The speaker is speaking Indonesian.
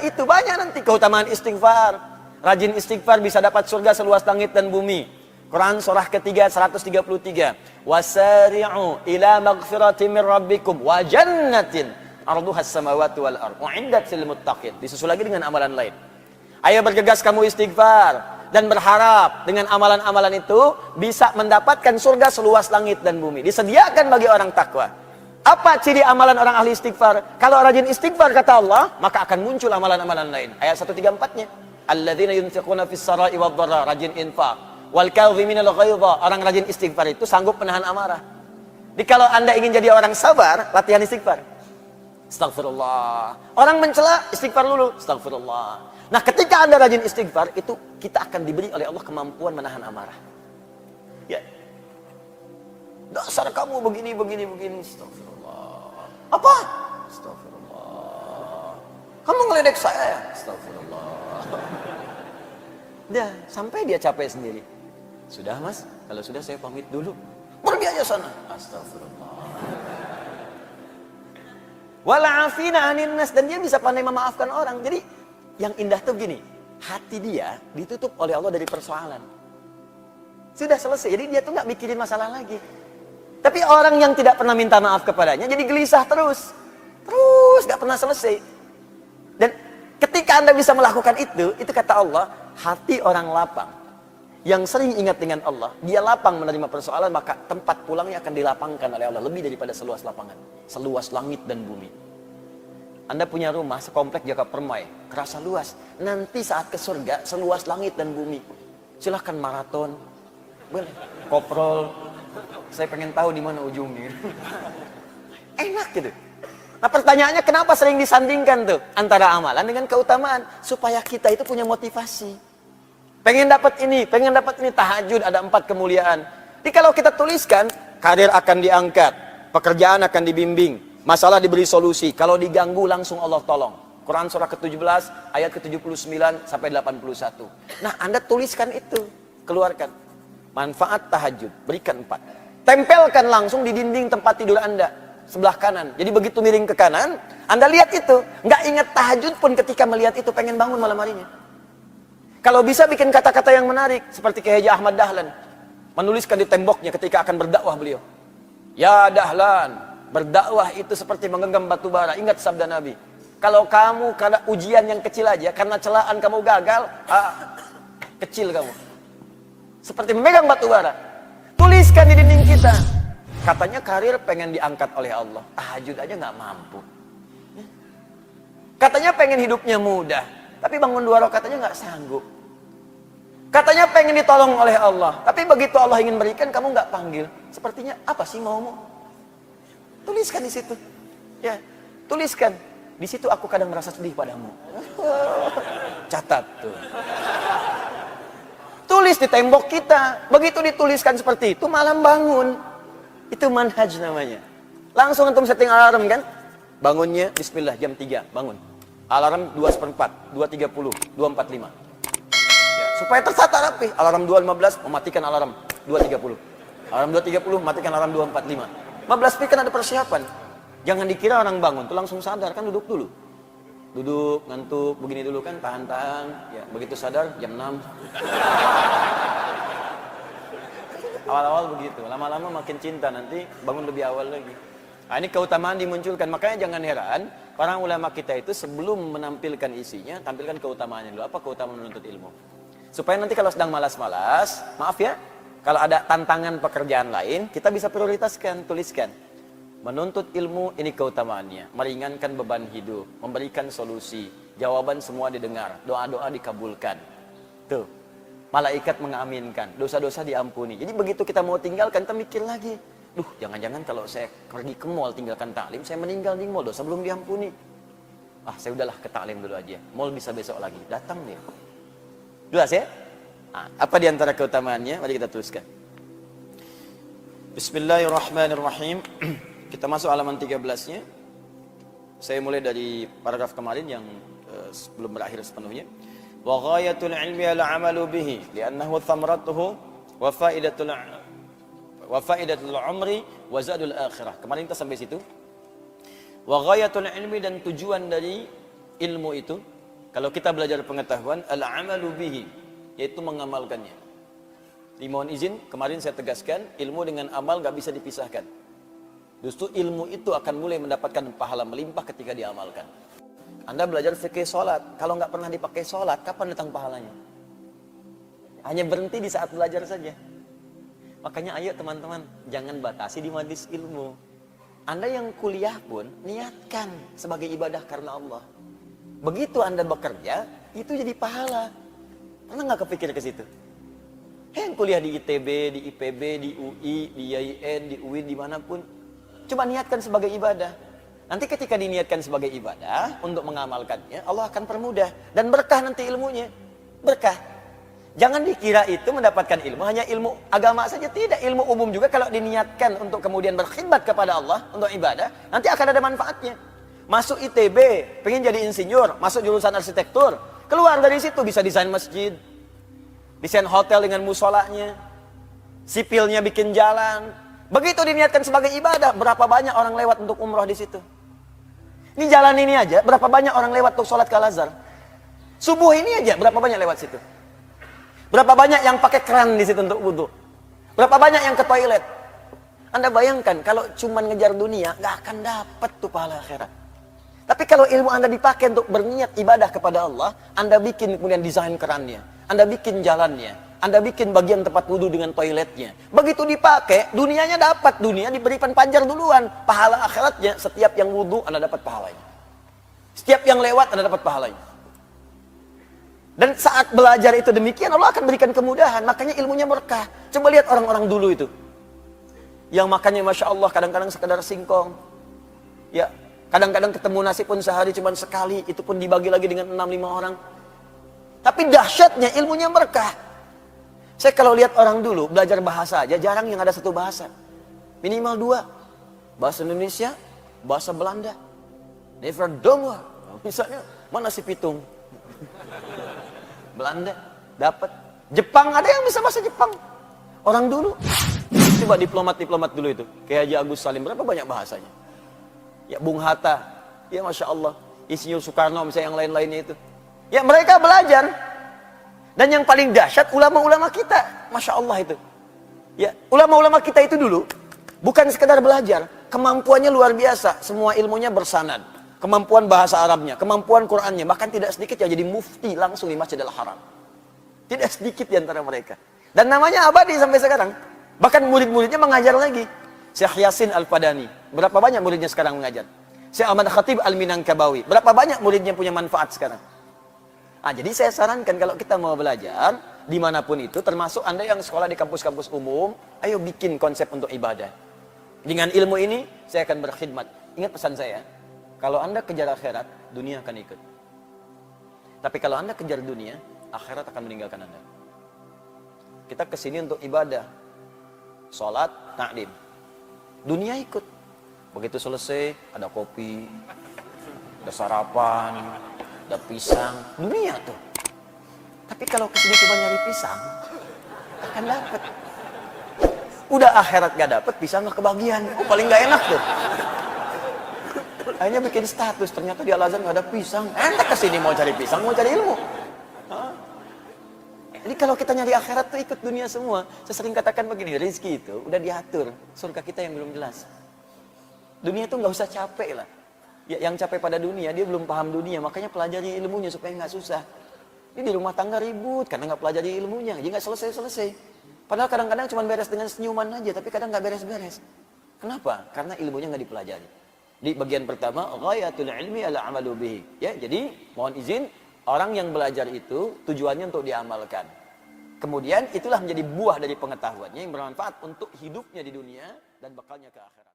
Itu banyak nanti keutamaan istighfar. Rajin istighfar bisa dapat surga seluas langit dan bumi. Quran surah ketiga 133. Wasari'u ila maghfirati min rabbikum wa jannatin arduhas samawati wal ardh u'iddat lil muttaqin. Disusul lagi dengan amalan lain. Ayo bergegas kamu istighfar dan berharap dengan amalan-amalan itu bisa mendapatkan surga seluas langit dan bumi. Disediakan bagi orang takwa. Apa ciri amalan orang ahli istighfar? Kalau rajin istighfar kata Allah, maka akan muncul amalan-amalan lain. Ayat 134-nya. Alladzina yunfiquna fis sarai wad dharra, rajin infak. Wal kadhiminal ghaidha, orang rajin istighfar itu sanggup menahan amarah. Jadi kalau Anda ingin jadi orang sabar, latihan istighfar. Astagfirullah. Orang mencela, istighfar dulu. Astagfirullah. Nah, ketika Anda rajin istighfar, itu kita akan diberi oleh Allah kemampuan menahan amarah. Ya. Dasar kamu begini. Astagfirullah. Apa? Astagfirullah. Kamu ngeledek saya ya? Astagfirullah. Dah, sampai dia capek sendiri. Sudah mas, kalau sudah saya pamit dulu. Pergi aja sana. Astagfirullah. Wala'afina anin nas. Dan dia bisa pandai memaafkan orang. Jadi, yang indah tuh gini. Hati dia ditutup oleh Allah dari persoalan. Sudah selesai. Jadi dia tuh gak mikirin masalah lagi. Tapi orang yang tidak pernah minta maaf kepadanya jadi gelisah terus. Terus gak pernah selesai. Dan ketika Anda bisa melakukan itu kata Allah, hati orang lapang yang sering ingat dengan Allah, dia lapang menerima persoalan, maka tempat pulangnya akan dilapangkan oleh Allah lebih daripada seluas lapangan, seluas langit dan bumi. Anda punya rumah sekomplek Jaka Permai, kerasa luas. Nanti saat ke surga seluas langit dan bumi. Silahkan maraton, boleh, koprol. Saya pengen tahu di mana ujungnya. Enak gitu. Nah pertanyaannya kenapa sering disandingkan tuh antara amalan dengan keutamaan? Supaya kita itu punya motivasi. Pengen dapat ini, tahajud ada 4 kemuliaan. Jadi kalau kita tuliskan, karir akan diangkat, pekerjaan akan dibimbing, masalah diberi solusi, kalau diganggu langsung Allah tolong. Quran surah ke-17 ayat ke-79 sampai 81. Nah, Anda tuliskan itu, keluarkan. Manfaat tahajud, berikan 4. Tempelkan langsung di dinding tempat tidur Anda sebelah kanan. Jadi begitu miring ke kanan, Anda lihat itu. Nggak ingat tahajud pun ketika melihat itu, pengen bangun malam harinya. Kalau bisa bikin kata-kata yang menarik, seperti Kiai Haji Ahmad Dahlan. Menuliskan di temboknya ketika akan berdakwah beliau. Ya Dahlan, berdakwah itu seperti menggenggam batu bara. Ingat sabda Nabi. Kalau kamu karena ujian yang kecil aja, karena celaan kamu gagal, kecil kamu. Seperti memegang batu bara. Tuliskan di dinding kita. Katanya karir pengen diangkat oleh Allah. Tahajud aja nggak mampu. Katanya pengen hidupnya mudah. Tapi bangun 2 rakaat aja nggak sanggup. Katanya pengen ditolong oleh Allah. Tapi begitu Allah ingin berikan, kamu nggak panggil. Sepertinya apa sih maumu? Tuliskan di situ. Ya, tuliskan. Di situ aku kadang merasa sedih padamu. Catat tuh. Tulis di tembok kita. Begitu dituliskan seperti itu, malam bangun. Itu manhaj namanya. Langsung antum setting alarm kan? Bangunnya bismillah jam 3, bangun. Alarm 2:04, 2:30, 2:45. Ya, supaya tertata rapi. Alarm 2:15 mematikan alarm 2:30. Alarm 2:30 matikan alarm 2:45. 15 menit kan ada persiapan. Jangan dikira orang bangun tuh langsung sadar, kan duduk dulu. Duduk, ngantuk, begini dulu kan, tahan-tahan. Ya, begitu sadar jam 6. Awal-awal begitu, lama-lama makin cinta, nanti bangun lebih awal lagi. Nah, ini keutamaan dimunculkan, makanya jangan heran para ulama kita itu sebelum menampilkan isinya, tampilkan keutamaannya dulu. Apa keutamaan menuntut ilmu? Supaya nanti kalau sedang malas-malas, maaf ya, kalau ada tantangan pekerjaan lain, kita bisa prioritaskan, tuliskan. Menuntut ilmu ini keutamaannya, meringankan beban hidup, memberikan solusi, jawaban semua didengar, doa-doa dikabulkan. Tuh, malaikat mengaminkan, dosa-dosa diampuni. Jadi begitu kita mau tinggalkan, kita mikir lagi. Duh, jangan-jangan kalau saya pergi ke mall tinggalkan taklim, saya meninggal di mall, dosa belum diampuni. Saya udahlah ke taklim dulu aja. Mall bisa besok lagi. Datang dia. Jelas ya? Apa di antara keutamaannya? Mari kita tuliskan. Bismillahirrahmanirrahim. Kita masuk halaman 13-nya. Saya mulai dari paragraf kemarin yang belum berakhir sepenuhnya. Wa ghayatul ilmi al-'amalu bihi li'annahu thamratuhu wa faidatul umri wa zadul akhirah. Kemarin kita sampai situ. Wa ghayatul ilmi, dan tujuan dari ilmu itu, Kalau kita belajar pengetahuan, al-amalu bihi, yaitu mengamalkannya. Dimohon izin, kemarin saya tegaskan, ilmu dengan amal gak bisa dipisahkan. Justru ilmu itu akan mulai mendapatkan pahala melimpah ketika diamalkan. Anda belajar fikih sholat, kalau nggak pernah dipakai sholat, kapan datang pahalanya? Hanya berhenti di saat belajar saja. Makanya ayo teman-teman, jangan batasi di majelis ilmu. Anda yang kuliah pun, niatkan sebagai ibadah karena Allah. Begitu Anda bekerja, itu jadi pahala. Pernah nggak kepikir ke situ? Yang kuliah di ITB, di IPB, di UI, di IAIN, di UIN, dimanapun, coba niatkan sebagai ibadah. Nanti ketika diniatkan sebagai ibadah, untuk mengamalkannya, Allah akan permudah. Dan berkah nanti ilmunya. Berkah. Jangan dikira itu mendapatkan ilmu, hanya ilmu agama saja. Tidak, ilmu umum juga kalau diniatkan untuk kemudian berkhidmat kepada Allah, untuk ibadah, nanti akan ada manfaatnya. Masuk ITB, pengen jadi insinyur, masuk jurusan arsitektur, keluar dari situ bisa desain masjid, desain hotel dengan musolanya, sipilnya bikin jalan. Begitu diniatkan sebagai ibadah, berapa banyak orang lewat untuk umroh di situ. Ini jalan ini aja, berapa banyak orang lewat untuk sholat ke Al-Azhar. Subuh ini aja, berapa banyak lewat situ. Berapa banyak yang pakai keran di situ untuk wudhu. Berapa banyak yang ke toilet. Anda bayangkan, kalau cuma ngejar dunia, nggak akan dapat tuh pahala akhirat. Tapi kalau ilmu Anda dipakai untuk berniat ibadah kepada Allah, Anda bikin kemudian desain kerannya, Anda bikin jalannya, Anda bikin bagian tempat wudhu dengan toiletnya. Begitu dipakai, dunianya dapat. Dunia diberikan panjar duluan. Pahala akhiratnya, setiap yang wudhu, Anda dapat pahalanya. Setiap yang lewat, Anda dapat pahalanya. Dan saat belajar itu demikian, Allah akan berikan kemudahan. Makanya ilmunya berkah. Coba lihat orang-orang dulu itu. Yang makannya Masya Allah, kadang-kadang sekedar singkong. Ya, kadang-kadang ketemu nasi pun sehari cuma sekali. Itu pun dibagi lagi dengan 6-5 orang. Tapi dahsyatnya ilmunya berkah. Saya kalau lihat orang dulu belajar bahasa aja, jarang yang ada satu bahasa. Minimal 2. Bahasa Indonesia, bahasa Belanda. Never dong. Misalnya, mana si pitung? Belanda, dapat. Jepang, ada yang bisa bahasa Jepang. Orang dulu. Coba diplomat-diplomat dulu itu. Kayak Haji Agus Salim, berapa banyak bahasanya? Ya, Bung Hatta. Ya, Masya Allah. Insinyur Soekarno, misalnya yang lain-lainnya itu. Ya, mereka belajar. Dan yang paling dahsyat ulama-ulama kita, Masya Allah itu. Ya, ulama-ulama kita itu dulu bukan sekedar belajar, kemampuannya luar biasa, semua ilmunya bersanad, kemampuan bahasa Arabnya, kemampuan Qurannya, bahkan tidak sedikit ya jadi mufti langsung di Masjidil Haram. Tidak sedikit di antara mereka. Dan namanya abadi sampai sekarang. Bahkan murid-muridnya mengajar lagi. Syekh Yasin Al-Padani, berapa banyak muridnya sekarang mengajar? Syekh Ahmad Khatib Al-Minangkabawi, berapa banyak muridnya punya manfaat sekarang? Nah, jadi saya sarankan kalau kita mau belajar dimanapun itu, termasuk Anda yang sekolah di kampus-kampus umum, ayo bikin konsep untuk ibadah. Dengan ilmu ini saya akan berkhidmat. Ingat pesan saya, kalau Anda kejar akhirat, dunia akan ikut. Tapi kalau Anda kejar dunia, akhirat akan meninggalkan Anda. Kita kesini untuk ibadah, sholat, taklim. Dunia ikut. Begitu selesai, ada kopi, ada sarapan, ada pisang, dunia tuh. Tapi kalau kesini cuma nyari pisang, akan dapat. Udah akhirat gak dapat, pisang gak kebagian. Oh, paling gak enak tuh. Akhirnya bikin status, ternyata di Al-Azhar gak ada pisang. Enak kesini mau cari pisang, mau cari ilmu. Jadi kalau kita nyari akhirat tuh ikut dunia semua. Saya sering katakan begini, rezeki itu udah diatur. Surga kita yang belum jelas. Dunia itu gak usah capek lah. Ya, yang capek pada dunia, dia belum paham dunia, makanya pelajari ilmunya supaya nggak susah. Ini di rumah tangga ribut karena nggak pelajari ilmunya, jadi nggak selesai-selesai. Padahal kadang-kadang cuma beres dengan senyuman aja, tapi kadang nggak beres-beres. Kenapa? Karena ilmunya nggak dipelajari. Di bagian pertama, ghayatul ilmi ala amalu bihi. Ya, jadi mohon izin, orang yang belajar itu tujuannya untuk diamalkan. Kemudian itulah menjadi buah dari pengetahuannya yang bermanfaat untuk hidupnya di dunia dan bekalnya ke akhirat.